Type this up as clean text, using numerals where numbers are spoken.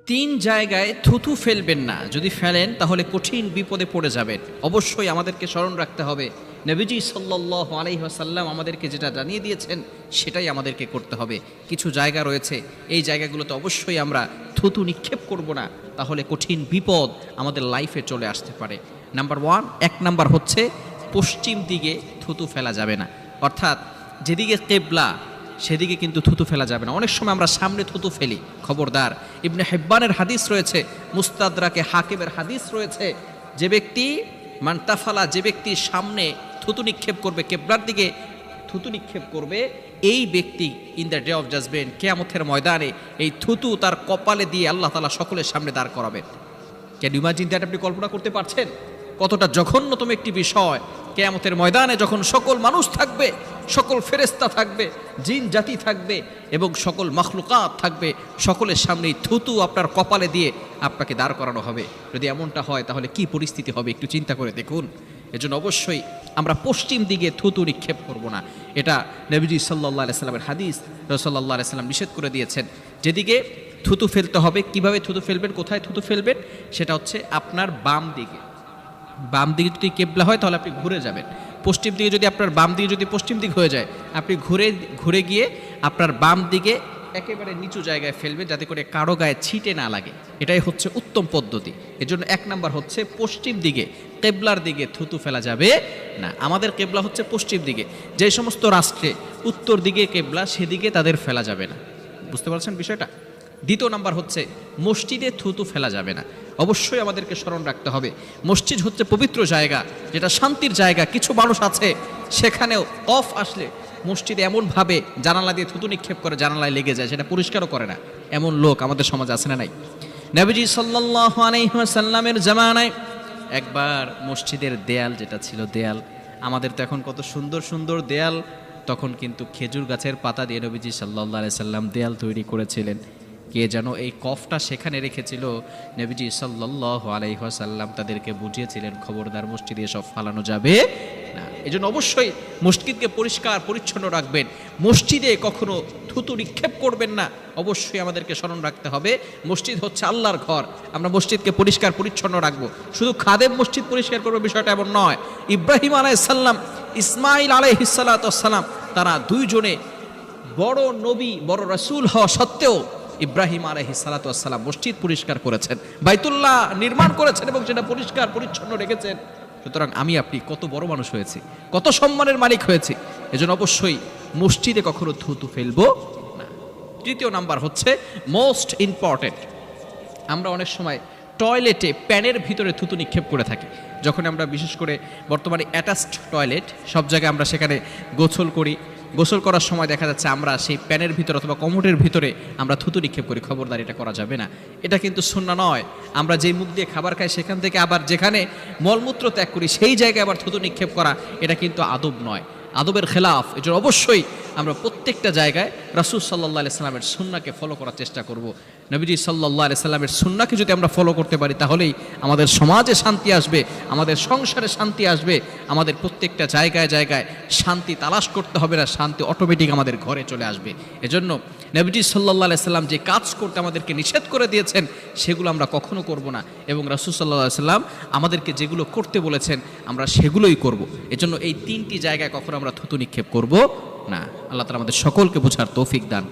তিন জায়গায় থুথু ফেলবেন না, যদি ফেলেন তাহলে কঠিন বিপদে পড়ে যাবেন। অবশ্যই আমাদেরকে স্মরণ রাখতে হবে নবীজি সাল্লাল্লাহু আলাইহি ওয়াসাল্লাম আমাদেরকে যেটা জানিয়ে দিয়েছেন সেটাই আমাদেরকে করতে হবে। কিছু জায়গা রয়েছে, এই জায়গাগুলোতে অবশ্যই আমরা থুতু নিক্ষেপ করব না, তাহলে কঠিন বিপদ আমাদের লাইফে চলে আসতে পারে। এক নাম্বার হচ্ছে পশ্চিম দিকে থুতু ফেলা যাবে না, অর্থাৎ যেদিকে কিবলা সেদিকে কিন্তু থুতু ফেলা যাবে না। অনেক সময় আমরা সামনে থুতু ফেলি, খবরদার। ইবনে হিব্বানের হাদিস রয়েছে, মুস্তাদরাকে হাকিমের হাদিস রয়েছে, যে ব্যক্তি মানতাফালা, যে ব্যক্তি সামনে থুতু নিক্ষেপ করবে, কিবলার দিকে থুতু নিক্ষেপ করবে, এই ব্যক্তি in the day of judgement, কিয়ামতের ময়দানে এই থুতু তার কপালে দিয়ে আল্লাহ তাআলা সকলের সামনে দাঁড় করাবেন। Can you imagine that? আপনি কল্পনা করতে পারছেন কতটা জঘন্যতম একটি বিষয়? কিয়ামতের ময়দানে যখন সকল মানুষ থাকবে, সকল ফেরেশতা থাকবে, জিন জাতি থাকবে এবং সকল মাখলুকাত থাকবে, সকলের সামনেই থুতু আপনার কপালে দিয়ে আপনাকে দাঁড় করানো হবে। যদি এমনটা হয় তাহলে কি পরিস্থিতি হবে একটু চিন্তা করে দেখুন। এজন্য অবশ্যই আমরা পশ্চিম দিকে থুতু নিক্ষেপ করব না। এটা নবীজি সাল্লাল্লাহু আলাইহি সাল্লামের হাদিস, রাসূলুল্লাহ সাল্লাল্লাহু আলাইহি সাল্লাম নিষেধ করে দিয়েছেন। যেদিকে থুতু ফেলতে হবে, কিভাবে থুতু ফেলবেন, কোথায় থুতু ফেলবেন, সেটা হচ্ছে আপনার বাম দিকে। বাম দিকে যদি কেবলা হয় তাহলে আপনি ঘুরে যাবেন। পশ্চিম দিকে যদি আপনার বাম দিকে যদি পশ্চিম দিক হয়ে যায়, আপনি ঘুরে গিয়ে আপনার বাম দিকে একেবারে নিচু জায়গায় ফেলবে, যাতে করে কারো গায়ে ছিটে না লাগে। এটাই হচ্ছে উত্তম পদ্ধতি। এজন্য এক নাম্বার হচ্ছে পশ্চিম দিকে, কেবলার দিকে থুতু ফেলা যাবে না। আমাদের কেবলা হচ্ছে পশ্চিম দিকে, যে সমস্ত রাষ্ট্রে উত্তর দিকে কেবলা সেদিকে তাদের ফেলা যাবে না। বুঝতে পারছেন বিষয়টা? দ্বিতীয় নাম্বার হচ্ছে মসজিদে থুতু ফেলা যাবে না। অবশ্যই আমাদেরকে স্মরণ রাখতে হবে মসজিদ হচ্ছে পবিত্র জায়গা, যেটা শান্তির জায়গা। কিছু মানুষ আছে সেখানেও কফ আসলে মসজিদে এমনভাবে জানালা দিয়ে থুতু নিক্ষেপ করে, জানালায় লেগে যায়, সেটা পরিষ্কারও করে না। এমন লোক আমাদের সমাজে আছে না নাই? নবীজি সাল্লাল্লাহু আলাইহি ওয়াসাল্লামের জামানায় একবার মসজিদের দেয়াল যেটা ছিল, দেয়াল আমাদের তো এখন কত সুন্দর সুন্দর দেয়াল, তখন কিন্তু খেজুর গাছের পাতা দিয়ে নবীজি সাল্লাল্লাহু আলাইহি সাল্লাম দেয়াল তৈরি করেছিলেন। কে যেন এই কফটা সেখানে রেখেছিল, নবীজি সাল্লাল্লাহু আলাইহি ওয়াসাল্লাম তাদেরকে বুঝিয়েছিলেন, খবরদার মসজিদে সব ফালানো যাবে না। এজন্য অবশ্যই মসজিদকে পরিষ্কার পরিচ্ছন্ন রাখবেন, মসজিদে কখনো থুতু নিক্ষেপ করবেন না। অবশ্যই আমাদেরকে স্মরণ রাখতে হবে মসজিদ হচ্ছে আল্লাহর ঘর, আমরা মসজিদকে পরিষ্কার পরিচ্ছন্ন রাখবো। শুধু খাদেম মসজিদ পরিষ্কার করবে বিষয়টা এমন নয়। ইব্রাহিম আলাইহিস সালাম, ইসমাইল আলাইহিস সালাতু ওয়াস সালাম, তারা দুইজনে বড় নবী, বড় রাসূল হওয়া সত্ত্বেও ইব্রাহিম আলাইহিস সালাতু ওয়াস সালাম মসজিদ পরিষ্কার করেছেন, বাইতুল্লাহ নির্মাণ করেছেন এবং সেটা পরিষ্কার পরিচ্ছন্ন রেখেছেন। সুতরাং আমি আপনি কত বড় মানুষ হয়েছি, কত সম্মানের মালিক হয়েছি। এজন্য অবশ্যই মসজিদে কখনো থুতু ফেলবো না। তৃতীয় নাম্বার হচ্ছে মোস্ট ইম্পর্টেন্ট, আমরা অনেক সময় টয়লেটে প্যানের ভিতরে থুতু নিক্ষেপ করে থাকি। যখন আমরা বিশেষ করে বর্তমানে অ্যাটাচড টয়লেট, সব জায়গায় আমরা সেখানে গোসল করি, গোসল করার সময় দেখা যাচ্ছে আমরা সেই প্যানের ভিতরে অথবা কমোডের ভিতরে আমরা থুতু নিক্ষেপ করি। খবরদার, এটা করা যাবে না। এটা কিন্তু সুন্নাহ নয়। আমরা যেই মুখ দিয়ে খাবার খাই সেখান থেকে আবার যেখানে মলমূত্র ত্যাগ করি সেই জায়গায় আবার থুতু নিক্ষেপ করা, এটা কিন্তু আদব নয়, আদবের খেলাফ। এজন্য অবশ্যই আমরা প্রত্যেকটা জায়গায় রাসূল সাল্লাল্লাহু আলাইহি সাল্লামের সুন্নাহকে ফলো করার চেষ্টা করব। নবীজি সাল্লাল্লাহু আলাইহি সাল্লামের সুন্নাহকে যদি আমরা ফলো করতে পারি তাহলেই আমাদের সমাজে শান্তি আসবে, আমাদের সংসারে শান্তি আসবে, আমাদের প্রত্যেকটা জায়গায় জায়গায় শান্তি তালাশ করতে হবে না, শান্তি অটোমেটিক আমাদের ঘরে চলে আসবে। এজন্য নবীজি সাল্লাল্লাহু আলাইহি সাল্লাম যে কাজ করতে আমাদেরকে নিষেধ করে দিয়েছেন সেগুলো আমরা কখনো করব না, এবং রাসূল সাল্লাল্লাহু আলাইহি সাল্লাম আমাদেরকে যেগুলো করতে বলেছেন আমরা সেগুলোই করব। এজন্য এই তিনটি জায়গায় কখনো আমরা থুতু নিক্ষেপ করব না। আল্লাহ তাআলা আমাদের সকলকে বোঝার তৌফিক দান।